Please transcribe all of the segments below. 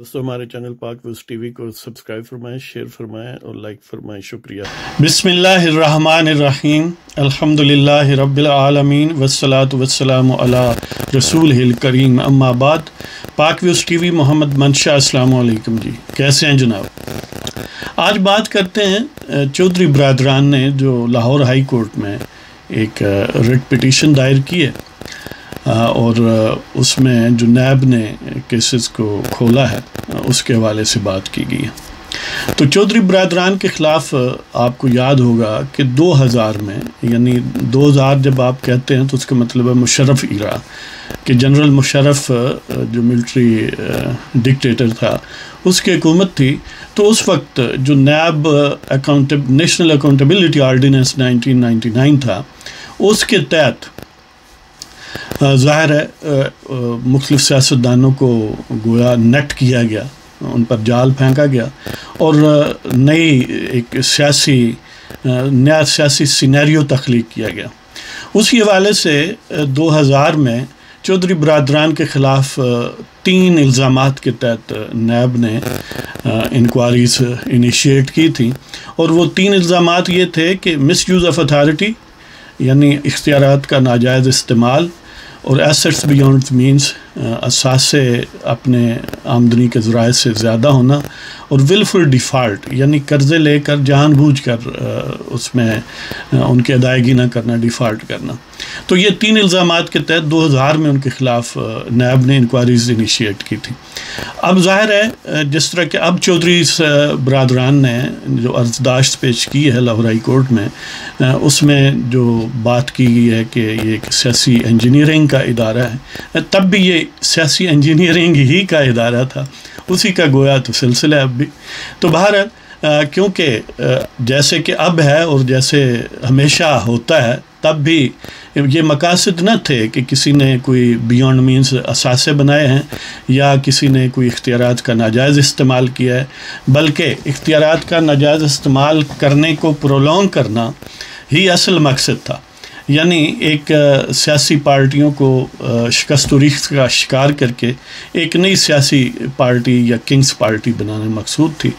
دوستو ہمارے چینل پاک ویوز ٹی وی کو سبسکرائب فرمائیں، شیئر فرمائیں اور لائک فرمائیں. شکریہ. بسم اللہ الرحمن الرحیم. الحمدللہ رب العالمین والصلاة والسلام علی رسولہ الکریم. اما بعد. پاک ویوز ٹی وی محمد منشا. السلام علیکم جی، کیسے ہیں جناب؟ آج بات کرتے ہیں چودھری برادران نے جو لاہور ہائی کورٹ میں ایک ریٹ پٹیشن دائر کی ہے اور اس میں جو نیب نے کیسز کو کھولا ہے اس کے حوالے سے بات کی گئی ہے. تو چودھری برادران کے خلاف آپ کو یاد ہوگا کہ 2000 میں، یعنی 2000 جب آپ کہتے ہیں تو اس کا مطلب ہے مشرف ایرا، کہ جنرل مشرف جو ملٹری ڈکٹیٹر تھا اس کی حکومت تھی. تو اس وقت جو نیب نیشنل اکاؤنٹیبلٹی آرڈیننس 1999 تھا، اس کے تحت ظاہر ہے مختلف سیاستدانوں کو گویا نیٹ کیا گیا، ان پر جال پھینکا گیا اور نیا سیاسی سینیریو تخلیق کیا گیا. اسی حوالے سے 2000 میں چودھری برادران کے خلاف 3 الزامات کے تحت نیب نے انکوائریز انیشیٹ کی تھی، اور وہ 3 الزامات یہ تھے کہ مس یوز آف اتھارٹی، یعنی اختیارات کا ناجائز استعمال، اور ایسٹس بیونڈ مینس، اثاثے اپنے آمدنی کے ذرائع سے زیادہ ہونا، اور ولفل ڈیفالٹ، یعنی قرضے لے کر جان بوجھ کر اس میں ان کی ادائیگی نہ کرنا، ڈیفالٹ کرنا. تو یہ 3 الزامات کے تحت 2000 میں ان کے خلاف نیب نے انکوائریز انیشیٹ کی تھی. اب ظاہر ہے جس طرح کہ اب چودھری برادران نے جو عرضداشت پیش کی ہے لاہور ہائی کورٹ میں، اس میں جو بات کی گئی ہے کہ یہ ایک سیاسی انجینئرنگ کا ادارہ ہے. تب بھی یہ سیاسی انجینئرنگ ہی کا ادارہ تھا، اسی کا گویا تو سلسلہ اب بھی. تو بہرحال کیونکہ جیسے کہ اب ہے اور جیسے ہمیشہ ہوتا ہے، تب بھی یہ مقاصد نہ تھے کہ کسی نے کوئی بیونڈ مینس اثاثے بنائے ہیں یا کسی نے کوئی اختیارات کا ناجائز استعمال کیا ہے، بلکہ اختیارات کا ناجائز استعمال کرنے کو پرولونگ کرنا ہی اصل مقصد تھا. یعنی ایک سیاسی پارٹیوں کو شکست و ریخت کا شکار کر کے ایک نئی سیاسی پارٹی یا کنگز پارٹی بنانا مقصود تھی.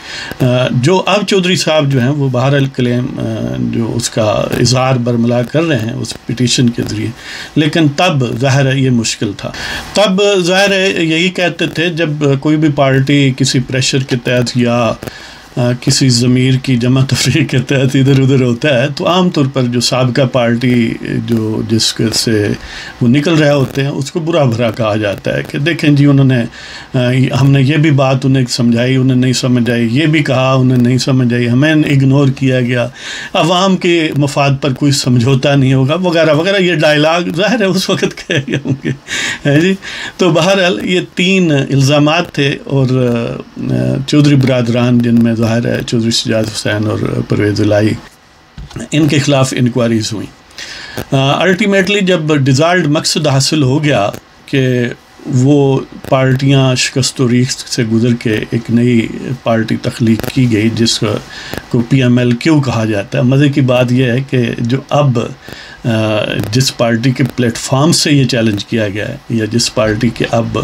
جو اب چودھری صاحب جو ہیں وہ بہرحال کلیم جو اس کا اظہار برملا کر رہے ہیں اس پٹیشن کے ذریعے، لیکن تب ظاہر ہے یہ مشکل تھا. تب ظاہر ہے یہی کہتے تھے جب کوئی بھی پارٹی کسی پریشر کے تحت یا کسی ضمیر کی جمع تفریق کے تحت ادھر ادھر ہوتا ہے، تو عام طور پر جو سابقہ پارٹی جو جس سے وہ نکل رہے ہوتے ہیں اس کو برا بھرا کہا جاتا ہے کہ دیکھیں جی ہم نے یہ بھی بات انہیں سمجھائی، انہیں نہیں سمجھ آئی، یہ بھی کہا انہیں نہیں سمجھ آئی، ہمیں اگنور کیا گیا، عوام کے مفاد پر کوئی سمجھوتا نہیں ہوگا، وغیرہ وغیرہ. یہ ڈائلاگ ظاہر ہے اس وقت کہے گئے ہوں گے جی. تو بہرحال یہ 3 الزامات تھے، اور چودھری برادران جن میں ظاہر ہے چودھری سجاد حسین اور پرویز الہی، ان کے خلاف انکوائریز ہوئیں. الٹیمیٹلی جب ڈیزائرڈ مقصد حاصل ہو گیا کہ وہ پارٹیاں شکست و ریخت سے گزر کے ایک نئی پارٹی تخلیق کی گئی جس کو PMLQ کہا جاتا ہے. مزے کی بات یہ ہے کہ جو اب جس پارٹی کے پلیٹ فارم سے یہ چیلنج کیا گیا ہے یا جس پارٹی کے اب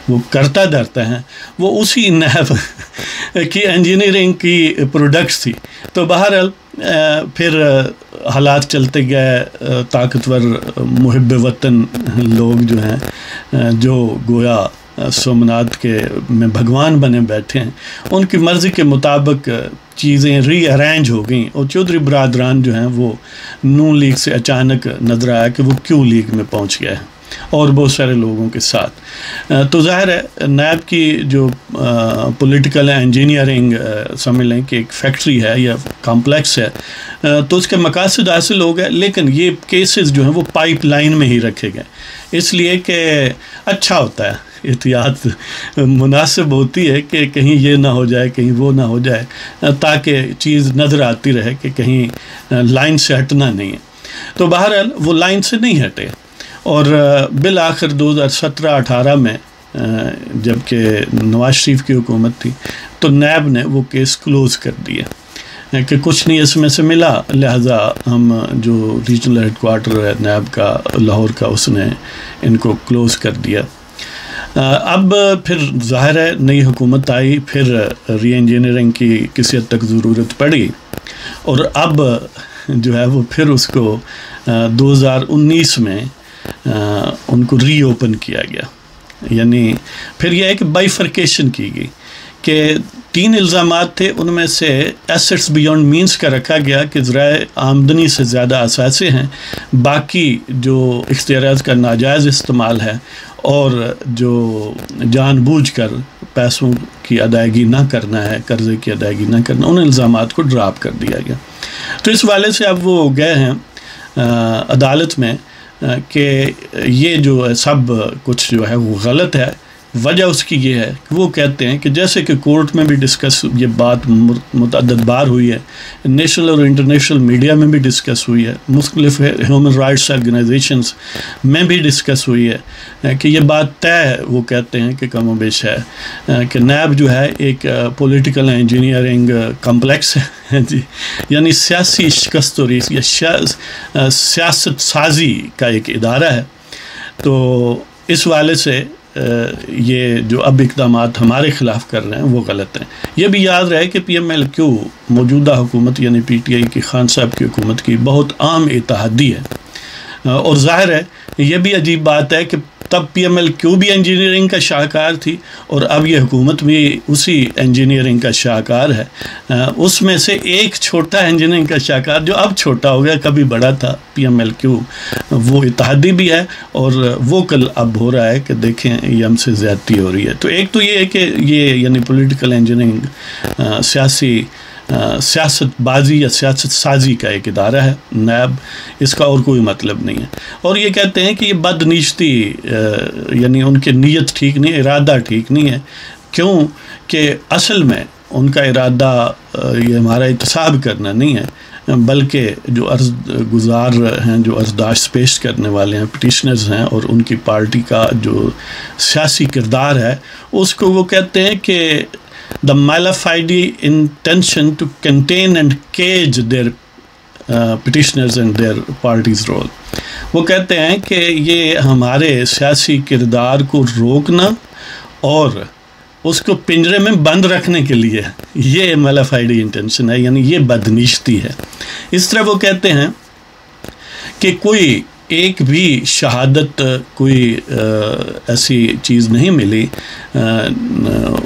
وہ کرتا دھرتا ہیں، وہ اسی نیب کی انجینئرنگ کی پروڈکٹس تھی. تو بہرحال پھر حالات چلتے گئے، طاقتور محب وطن لوگ جو ہیں جو گویا سومناتھ کے میں بھگوان بنے بیٹھے ہیں، ان کی مرضی کے مطابق چیزیں ری ارینج ہو گئیں، اور چودھری برادران جو ہیں وہ نون لیگ سے اچانک نظر آیا کہ وہ کیوں لیگ میں پہنچ گئے ہیں اور بہت سارے لوگوں کے ساتھ. تو ظاہر ہے نیب کی جو پولیٹیکل انجینئرنگ سمجھ لیں کہ ایک فیکٹری ہے یا کمپلیکس ہے، تو اس کے مقاصد حاصل ہو گئے، لیکن یہ کیسز جو ہیں وہ پائپ لائن میں ہی رکھے گئے، اس لیے کہ اچھا ہوتا ہے، احتیاط مناسب ہوتی ہے کہ کہیں یہ نہ ہو جائے، کہیں وہ نہ ہو جائے، تاکہ چیز نظر آتی رہے کہ کہیں لائن سے ہٹنا نہیں ہے. تو بہرحال وہ لائن سے نہیں ہٹے، اور بالآخر 2017-18 میں جب کہ نواز شریف کی حکومت تھی تو نیب نے وہ کیس کلوز کر دیا کہ کچھ نہیں اس میں سے ملا، لہٰذا ہم جو ریجنل ہیڈ کوارٹر ہے نیب کا لاہور کا، اس نے ان کو کلوز کر دیا. اب پھر ظاہر ہے نئی حکومت آئی، پھر ری انجینئرنگ کی کسی حد تک ضرورت پڑی، اور اب جو ہے وہ پھر اس کو 2019 میں ان کو ری اوپن کیا گیا. یعنی پھر یہ ہے کہ بائیفرکیشن کی گئی کہ 3 الزامات تھے، ان میں سے ایسٹس بیونڈ مینس کا رکھا گیا کہ ذرائع آمدنی سے زیادہ اثاثے ہیں، باقی جو اختیارات کا ناجائز استعمال ہے اور جو جان بوجھ کر پیسوں کی ادائیگی نہ کرنا ہے، قرضے کی ادائیگی نہ کرنا، ان الزامات کو ڈراپ کر دیا گیا. تو اس والے سے اب وہ گئے ہیں عدالت میں کہ یہ جو ہے سب کچھ جو ہے وہ غلط ہے. وجہ اس کی یہ ہے کہ وہ کہتے ہیں کہ جیسے کہ کورٹ میں بھی ڈسکس یہ بات متعدد بار ہوئی ہے، نیشنل اور انٹرنیشنل میڈیا میں بھی ڈسکس ہوئی ہے، مختلف ہیومن رائٹس آرگنائزیشنز میں بھی ڈسکس ہوئی ہے کہ یہ بات طے ہے. وہ کہتے ہیں کہ کم و بیش ہے کہ نیب جو ہے ایک پولیٹیکل انجینئرنگ کمپلیکس ہے جی، یعنی سیاسی شکست و ریز یا سیاست سازی کا ایک ادارہ ہے. تو اس والے سے یہ جو اب اقدامات ہمارے خلاف کر رہے ہیں وہ غلط ہیں. یہ بھی یاد رہے کہ پی ایم ایل کیو موجودہ حکومت یعنی پی ٹی آئی کی خان صاحب کی حکومت کی بہت عام اتحادی ہے، اور ظاہر ہے یہ بھی عجیب بات ہے کہ تب پی ایم ایل کیو بھی انجینئرنگ کا شاہکار تھی اور اب یہ حکومت بھی اسی انجینئرنگ کا شاہکار ہے. اس میں سے ایک چھوٹا انجینئرنگ کا شاہکار جو اب چھوٹا ہو گیا، کبھی بڑا تھا، پی ایم ایل کیو، وہ اتحادی بھی ہے اور وہ کل اب ہو رہا ہے کہ دیکھیں یہ ہم سے زیادتی ہو رہی ہے. تو ایک تو یہ ہے کہ یہ یعنی پولیٹیکل انجینئرنگ سیاست بازی یا سیاست سازی کا ایک ادارہ ہے نیب، اس کا اور کوئی مطلب نہیں ہے. اور یہ کہتے ہیں کہ یہ بدنیتی یعنی ان کی نیت ٹھیک نہیں، ارادہ ٹھیک نہیں ہے. کیوں کہ اصل میں ان کا ارادہ یہ ہمارا احتساب کرنا نہیں ہے، بلکہ جو عرض گزار ہیں، جو عرضداشت پیش کرنے والے ہیں، پٹیشنرز ہیں، اور ان کی پارٹی کا جو سیاسی کردار ہے اس کو وہ کہتے ہیں کہ the malified intention to contain and cage their petitioners and their party's role. وہ کہتے ہیں کہ یہ ہمارے سیاسی کردار کو روکنا اور اس کو پنجرے میں بند رکھنے کے لیے یہ malified intention ہے، یعنی یہ بدنیشتی ہے. اس طرح وہ کہتے ہیں کہ کوئی ایک بھی شہادت، کوئی ایسی چیز نہیں ملی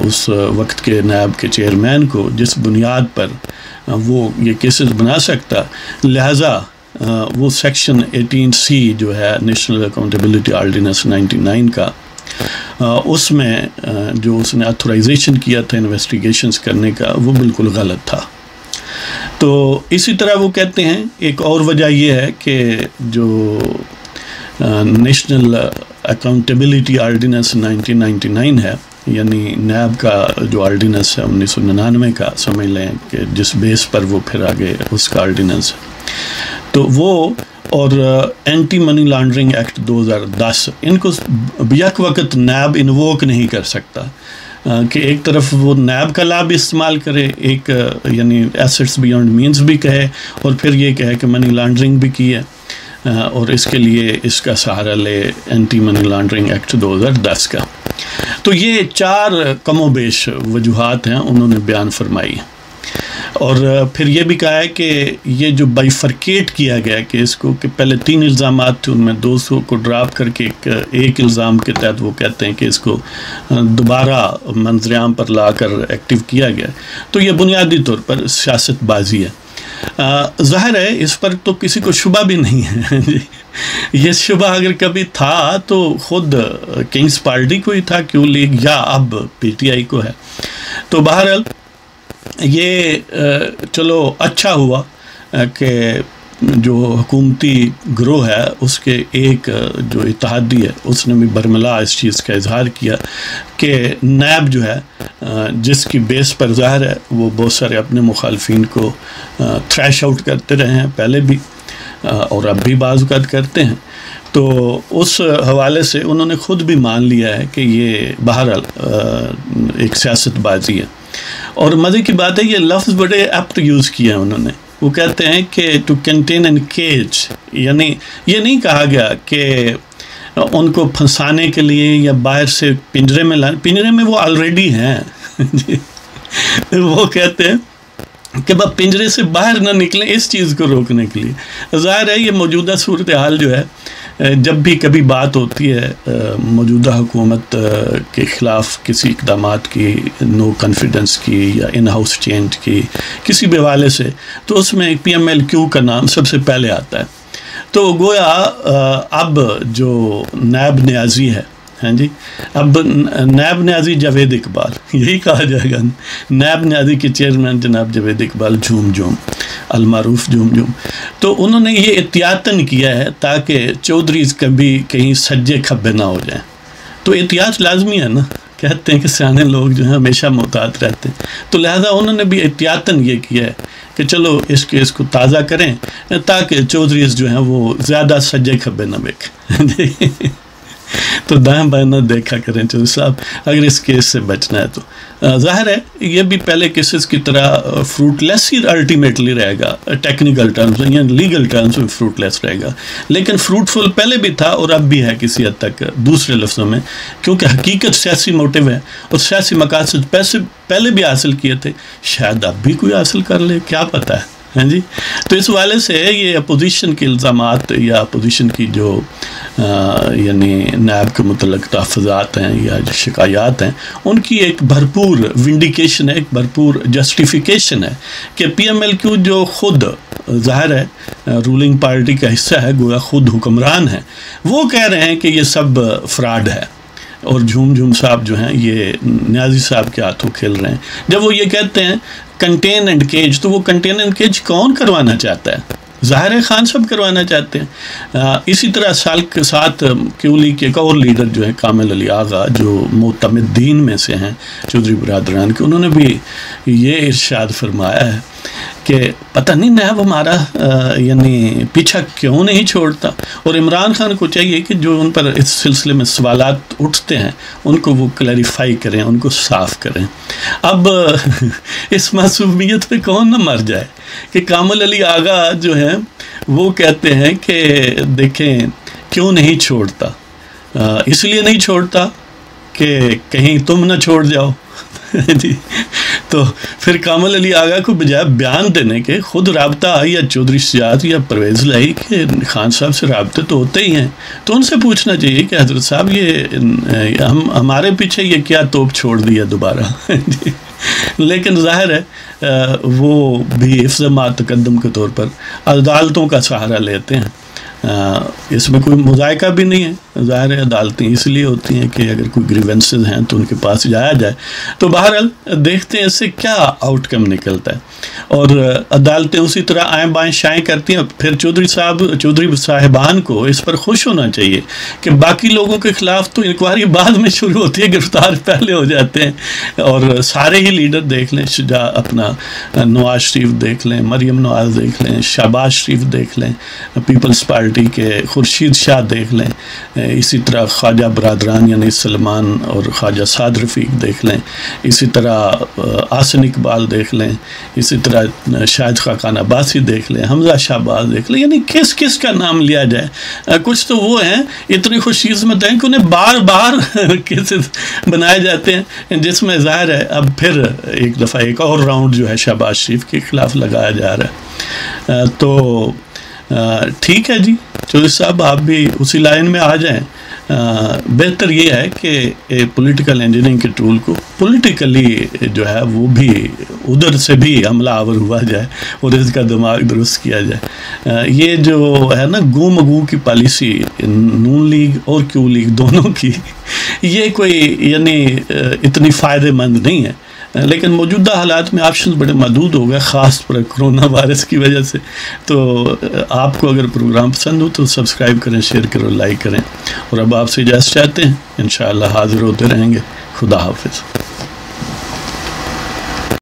اس وقت کے نیب کے چیئرمین کو جس بنیاد پر وہ یہ کیسز بنا سکتا. لہٰذا وہ سیکشن 18C جو ہے نیشنل اکاؤنٹیبلٹی آرڈیننس 99 کا، اس میں جو اس نے اتھورائزیشن کیا تھا انویسٹیگیشنز کرنے کا، وہ بالکل غلط تھا. تو اسی طرح وہ کہتے ہیں ایک اور وجہ یہ ہے کہ جو نیشنل اکاؤنٹیبلٹی آرڈیننس 1999 ہے، یعنی نیب کا جو آرڈیننس ہے 1999 کا، سمجھ لیں کہ جس بیس پر وہ پھر آگے اس کا آرڈیننس ہے، تو وہ اور اینٹی منی لانڈرنگ ایکٹ 2010 ان کو یک وقت نیب انووک نہیں کر سکتا کہ ایک طرف وہ نیب کا لاب استعمال کرے، ایک یعنی ایسٹس بیونڈ مینز بھی کہے، اور پھر یہ کہے کہ منی لانڈرنگ بھی کی ہے، اور اس کے لیے اس کا سہارا لے اینٹی منی لانڈرنگ ایکٹ 2010 کا. تو یہ 4 کم و بیش وجوہات ہیں انہوں نے بیان فرمائی. اور پھر یہ بھی کہا ہے کہ یہ جو بائیفرکیٹ کیا گیا کہ اس کو کہ پہلے 3 الزامات تھے، ان میں 200 کو ڈراپ کر کے ایک الزام کے تحت وہ کہتے ہیں کہ اس کو دوبارہ منظر عام پر لا کر ایکٹیو کیا گیا. تو یہ بنیادی طور پر سیاست بازی ہے. ظاہر ہے اس پر تو کسی کو شبہ بھی نہیں ہے جی. یہ شبہ اگر کبھی تھا تو خود کنگز پارٹی کو ہی تھا، کیوں لیگ یا اب پی ٹی آئی کو ہے. تو بہرحال یہ چلو اچھا ہوا کہ جو حکومتی گروہ ہے اس کے ایک جو اتحادی ہے اس نے بھی برملا اس چیز کا اظہار کیا کہ نیب جو ہے جس کی بیس پر ظاہر ہے وہ بہت سارے اپنے مخالفین کو تھریش آؤٹ کرتے رہے ہیں پہلے بھی اور اب بھی بعض اوقات کرتے ہیں. تو اس حوالے سے انہوں نے خود بھی مان لیا ہے کہ یہ بہرحال ایک سیاست بازی ہے. اور مزے کی بات ہے یہ لفظ بڑے ایپٹ یوز کیا ہے انہوں نے. وہ کہتے ہیں کہ ٹو کنٹین اینڈ کیج، یعنی یہ نہیں کہا گیا کہ ان کو پھنسانے کے لیے یا باہر سے پنجرے میں پنجرے میں وہ آلریڈی ہیں جی، وہ کہتے ہیں کہ بس پنجرے سے باہر نہ نکلیں اس چیز کو روکنے کے لیے۔ ظاہر ہے یہ موجودہ صورتحال جو ہے، جب بھی کبھی بات ہوتی ہے موجودہ حکومت کے خلاف کسی اقدامات کی، نو کانفیڈنس کی یا ان ہاؤس چینج کی کسی بھی حوالے سے، تو اس میں پی ایم ایل کیو کا نام سب سے پہلے آتا ہے۔ تو گویا اب جو نائب نیازی ہے، ہاں جی، اب نائب نیازی جاوید اقبال، یہی کہا جائے گا، نائب نیازی کے چیئرمین جناب جاوید اقبال جھوم جھوم، المعروف جھوم جھوم، تو انہوں نے یہ احتیاطاً کیا ہے تاکہ چودھریز کبھی کہیں سجے کھبے نہ ہو جائیں۔ تو احتیاط لازمی ہے نا، کہتے ہیں کہ سیانے لوگ جو ہیں ہمیشہ محتاط رہتے ہیں، تو لہذا انہوں نے بھی احتیاطاً یہ کیا ہے کہ چلو اس کیس کو تازہ کریں تاکہ چودھریز جو ہیں وہ زیادہ سجے کھبے نہ دیکھیں تو دائیں بائیں نہ دیکھا کریں چودھری صاحب اگر اس کیس سے بچنا ہے تو۔ ظاہر ہے یہ بھی پہلے کیسز کی طرح فروٹ لیس ہی الٹیمیٹلی رہے گا، ٹیکنیکل ٹرمز میں یا لیگل ٹرمز میں فروٹ لیس رہے گا، لیکن فروٹفل پہلے بھی تھا اور اب بھی ہے کسی حد تک، دوسرے لفظوں میں، کیونکہ حقیقت سیاسی موٹیو ہے اور سیاسی مقاصد پیسے پہلے بھی حاصل کیے تھے، شاید اب بھی کوئی حاصل کر لے، کیا پتہ ہے، ہاں جی۔ تو اس والے سے یہ اپوزیشن کے الزامات یا اپوزیشن کی جو یعنی نیب کے متعلق تحفظات ہیں یا جو شکایات ہیں، ان کی ایک بھرپور ونڈیکیشن ہے، ایک بھرپور جسٹیفیکیشن ہے کہ پی ایم ایل کیو جو خود ظاہر ہے رولنگ پارٹی کا حصہ ہے، گویا خود حکمران ہیں، وہ کہہ رہے ہیں کہ یہ سب فراڈ ہے اور جھوم جھوم صاحب جو ہیں یہ نیازی صاحب کے ہاتھوں کھیل رہے ہیں۔ جب وہ یہ کہتے ہیں کنٹین اینڈ کیج، تو وہ کنٹین اینڈ کیج کون کروانا چاہتا ہے؟ ظاہر خان صاحب کروانا چاہتے ہیں۔ اسی طرح سال کے ساتھ کیو لیگ کے ایک اور لیڈر جو ہیں کامل علی آغا، جو معتمدین میں سے ہیں چودھری برادران کے، انہوں نے بھی یہ ارشاد فرمایا ہے کہ پتہ نہیں نیب ہمارا یعنی پیچھا کیوں نہیں چھوڑتا، اور عمران خان کو چاہیے کہ جو ان پر اس سلسلے میں سوالات اٹھتے ہیں ان کو وہ کلیریفائی کریں، ان کو صاف کریں۔ اب اس معصومیت پہ کون نہ مر جائے کہ کامل علی آغا جو ہیں وہ کہتے ہیں کہ دیکھیں کیوں نہیں چھوڑتا، اس لیے نہیں چھوڑتا کہ کہیں تم نہ چھوڑ جاؤ جی۔ تو پھر کامل علی آغا کو بجائے بیان دینے کے خود رابطہ یا چودھری شجاعت یا پرویز لائی کہ خان صاحب سے رابطے تو ہوتے ہی ہیں، تو ان سے پوچھنا چاہیے کہ حضرت صاحب یہ ہمارے پیچھے یہ کیا توپ چھوڑ دیا دوبارہ جی۔ لیکن ظاہر ہے وہ بھی حفظ ما تقدم کے طور پر عدالتوں کا سہارا لیتے ہیں، اس میں کوئی مذائقہ بھی نہیں ہے، ظاہر ہے عدالتیں اس لیے ہوتی ہیں کہ اگر کوئی گریونسز ہیں تو ان کے پاس جایا جائے۔ تو بہرحال دیکھتے ہیں اس سے کیا آؤٹ کم نکلتا ہے، اور عدالتیں اسی طرح آئیں بائیں شائیں کرتی ہیں۔ پھر چودھری صاحبان کو اس پر خوش ہونا چاہیے کہ باقی لوگوں کے خلاف تو انکوائری بعد میں شروع ہوتی ہے، گرفتار پہلے ہو جاتے ہیں، اور سارے ہی لیڈر دیکھ لیں، اپنا نواز شریف دیکھ لیں، مریم نواز دیکھ لیں، شہباز شریف دیکھ لیں، پیپلز پارٹی کے خورشید شاہ دیکھ لیں، اسی طرح خواجہ برادران یعنی سلمان اور خواجہ سعد رفیق دیکھ لیں، اسی طرح آسن اقبال دیکھ لیں، اسی طرح شاہد خاقان عباسی دیکھ لیں، حمزہ شہباز دیکھ لیں، یعنی کس کس کا نام لیا جائے۔ کچھ تو وہ ہیں اتنے خوش قسمت ہیں کہ انہیں بار بار کیسز بنائے جاتے ہیں، جس میں ظاہر ہے اب پھر ایک دفعہ ایک اور راؤنڈ جو ہے شہباز شریف کے خلاف لگایا جا رہا ہے۔ تو ٹھیک ہے جی چودھری صاحب، آپ بھی اسی لائن میں آ جائیں۔ بہتر یہ ہے کہ پولیٹیکل انجینئرنگ کے ٹول کو پولیٹیکلی جو ہے وہ بھی ادھر سے بھی حملہ آور ہوا جائے اور اس کا دماغ درست کیا جائے۔ یہ جو ہے نا گو مگو کی پالیسی نون لیگ اور کیو لیگ دونوں کی، یہ کوئی یعنی اتنی فائدہ مند نہیں ہے، لیکن موجودہ حالات میں آپشنز بڑے محدود ہو گئے، خاص پر کرونا وائرس کی وجہ سے۔ تو آپ کو اگر پروگرام پسند ہو تو سبسکرائب کریں، شیئر کریں، لائک کریں، اور اب آپ سے اجازت چاہتے ہیں، انشاءاللہ حاضر ہوتے رہیں گے۔ خدا حافظ۔